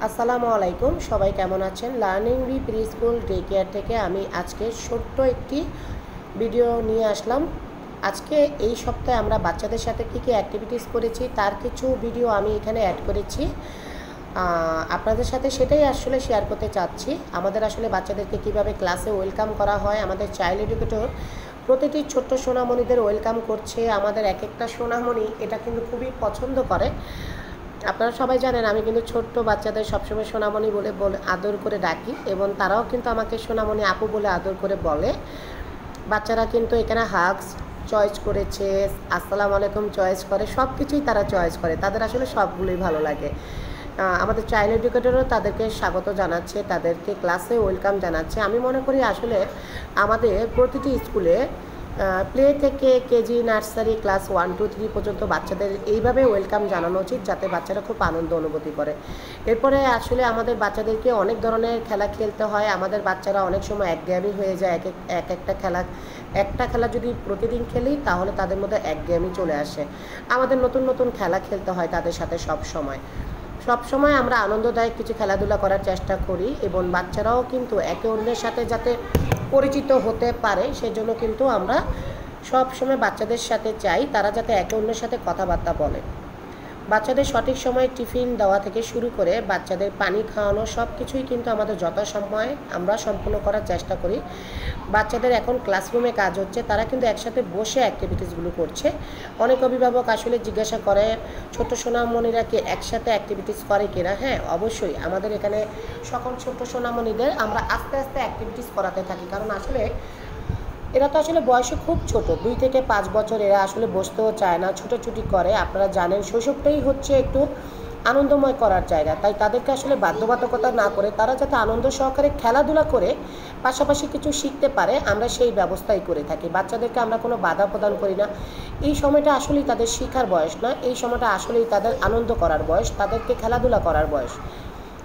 আসসালামু আলাইকুম, সবাই কেমন আছেন? Learning bee preschool day care থেকে আমি আজকে ছোট্ট একটি ভিডিও নিয়ে আসলাম। আজকে এই সপ্তাহে আমরা বাচ্চাদের সাথে কী কী অ্যাক্টিভিটিস করেছি তার কিছু ভিডিও আমি এখানে অ্যাড করেছি। আপনাদের সাথে সেটাই আসলে শেয়ার করতে চাচ্ছি। আমাদের আসলে বাচ্চাদেরকে কিভাবে ক্লাসে ওয়েলকাম করা হয়, আমাদের চাইল্ড এডুকেটর প্রতিটি ছোট্ট সোনামণিদের ওয়েলকাম করছে। আমাদের এক একটা সোনামণি এটা কিন্তু খুবই পছন্দ করে। আপনারা সবাই জানেন আমি কিন্তু ছোট্ট বাচ্চাদের সবসময় সোনামণি বলে আদর করে ডাকি এবং তারাও কিন্তু আমাকে সোনামণি আপু বলে আদর করে বলে। বাচ্চারা কিন্তু এখানে হাগস চয়েস করেছে, আসসালামু আলাইকুম চয়েস করে, সব কিছুই তারা চয়েস করে। তাদের আসলে সবগুলোই ভালো লাগে। আমাদের চাইল্ড এডুকেটরও তাদেরকে স্বাগত জানাচ্ছে, তাদেরকে ক্লাসে ওয়েলকাম জানাচ্ছে। আমি মনে করি আসলে আমাদের প্রতিটি স্কুলে প্লে থেকে কেজি, নার্সারি, ক্লাস 1, 2, 3 পর্যন্ত বাচ্চাদের এইভাবে ওয়েলকাম জানানো উচিত, যাতে বাচ্চারা খুব আনন্দ অনুভূতি করে। এরপরে আসলে আমাদের বাচ্চাদেরকে অনেক ধরনের খেলা খেলতে হয়। আমাদের বাচ্চারা অনেক সময় একঘেয়েমি হয়ে যায়। একটা খেলা যদি প্রতিদিন খেলি তাহলে তাদের মধ্যে একঘেয়েমি চলে আসে। আমাদের নতুন নতুন খেলা খেলতে হয় তাদের সাথে সবসময় আমরা আনন্দদায়ক কিছু খেলাধুলা করার চেষ্টা করি এবং বাচ্চারাও কিন্তু একে অন্যের সাথে যাতে পরিচিত হতে পারে সেজন্য কিন্তু আমরা সবসময় বাচ্চাদের সাথে চাই তারা যাতে একে অন্যের সাথে কথাবার্তা বলে। বাচ্চাদের সঠিক সময়ে টিফিন দেওয়া থেকে শুরু করে বাচ্চাদের পানি খাওয়ানো সব কিছুই কিন্তু আমাদের যথাসময়ে আমরা সম্পূর্ণ করার চেষ্টা করি। বাচ্চাদের এখন ক্লাসরুমে কাজ হচ্ছে, তারা কিন্তু একসাথে বসে অ্যাক্টিভিটিসগুলো করছে। অনেক অভিভাবক আসলে জিজ্ঞাসা করে ছোট সোনামণিরা কি একসাথে অ্যাক্টিভিটিস করে কিনা। হ্যাঁ, অবশ্যই আমাদের এখানে সকল ছোট সোনামণিদের আমরা আস্তে আস্তে অ্যাক্টিভিটিস করাতে থাকি, কারণ আসলে এরা তো আসলে বয়সে খুব ছোট, 2 থেকে 5 বছর। এরা আসলে বসতেও চায় না, ছুটোছুটি করে। আপনারা জানেন শৈশবটাই হচ্ছে একটু আনন্দময় করার জায়গা, তাই তাদেরকে আসলে বাধ্যবাধকতা না করে তারা যাতে আনন্দ সহকারে খেলাধুলা করে পাশাপাশি কিছু শিখতে পারে আমরা সেই ব্যবস্থাই করে থাকি। বাচ্চাদেরকে আমরা কোনো বাধা প্রদান করি না। এই সময়টা আসলেই তাদের শেখার বয়স না, এই সময়টা আসলেই তাদের আনন্দ করার বয়স, তাদেরকে খেলাধুলা করার বয়স।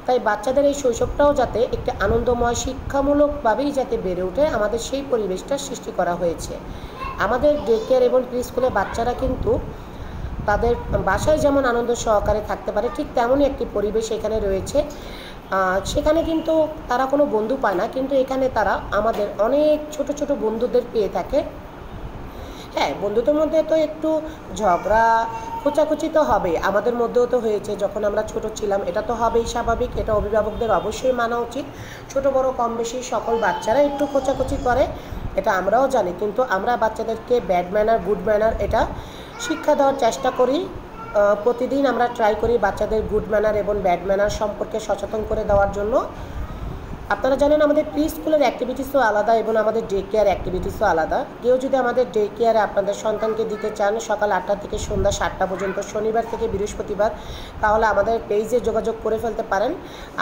তাই বাচ্চাদের এই শৈশবটাও যাতে একটি আনন্দময় শিক্ষামূলকভাবেই যাতে বেড়ে ওঠে, আমাদের সেই পরিবেশটা সৃষ্টি করা হয়েছে। আমাদের ডে কেয়ার এবং প্রি স্কুলে বাচ্চারা কিন্তু তাদের বাসায় যেমন আনন্দ সহকারে থাকতে পারে, ঠিক তেমনই একটি পরিবেশ এখানে রয়েছে। সেখানে কিন্তু তারা কোনো বন্ধু পায় না, কিন্তু এখানে তারা আমাদের অনেক ছোট ছোট বন্ধুদের পেয়ে থাকে। হ্যাঁ, বন্ধুদের মধ্যে তো একটু ঝগড়া খোঁচাখুচি তো হবে, আমাদের মধ্যেও তো হয়েছে যখন আমরা ছোট ছিলাম। এটা তো হবেই, স্বাভাবিক। এটা অভিভাবকদের অবশ্যই মানা উচিত। ছোট বড় কম বেশি সকল বাচ্চারা একটু খোঁচাখুচি করে, এটা আমরাও জানি। কিন্তু আমরা বাচ্চাদেরকে ব্যাড ম্যানার, গুড ম্যানার এটা শিক্ষা দেওয়ার চেষ্টা করি। প্রতিদিন আমরা ট্রাই করি বাচ্চাদের গুড ম্যানার এবং ব্যাড ম্যানার সম্পর্কে সচেতন করে দেওয়ার জন্য। আপনারা জানেন আমাদের প্রি স্কুলের অ্যাক্টিভিটিসও আলাদা এবং আমাদের ডে কেয়ার অ্যাক্টিভিটিসও আলাদা। কেউ যদি আমাদের ডে কেয়ারে আপনাদের সন্তানকে দিতে চান সকাল 8টা থেকে সন্ধ্যা 7টা পর্যন্ত, শনিবার থেকে বৃহস্পতিবার, তাহলে আমাদের পেজে যোগাযোগ করে ফেলতে পারেন।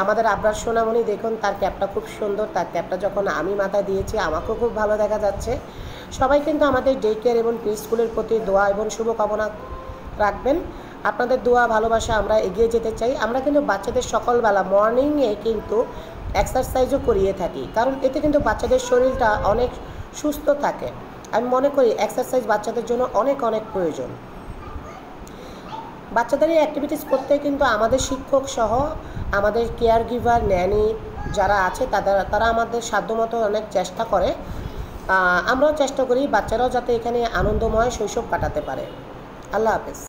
আমাদের আবরার সোনামণি দেখুন, তার ক্যাপটা খুব সুন্দর। তার ক্যাপটা যখন আমি মাথায় দিয়েছি আমাকেও খুব ভালো দেখা যাচ্ছে। সবাই কিন্তু আমাদের ডে কেয়ার এবং প্রি স্কুলের প্রতি দোয়া এবং শুভকামনা রাখবেন। আপনাদের দোয়া ভালোবাসা আমরা এগিয়ে যেতে চাই। আমরা কিন্তু বাচ্চাদের সকালবেলা মর্নিংয়ে কিন্তু এক্সারসাইজও করিয়ে থাকি, কারণ এতে কিন্তু বাচ্চাদের শরীরটা অনেক সুস্থ থাকে। আমি মনে করি এক্সারসাইজ বাচ্চাদের জন্য অনেক অনেক প্রয়োজন। বাচ্চাদের এই অ্যাক্টিভিটিস করতে কিন্তু আমাদের শিক্ষক সহ আমাদের কেয়ার গিভার, ন্যানি যারা আছে তারা আমাদের সাধ্যমতো অনেক চেষ্টা করে। আমরাও চেষ্টা করি বাচ্চারাও যাতে এখানে আনন্দময় শৈশব কাটাতে পারে। আল্লাহ হাফেজ।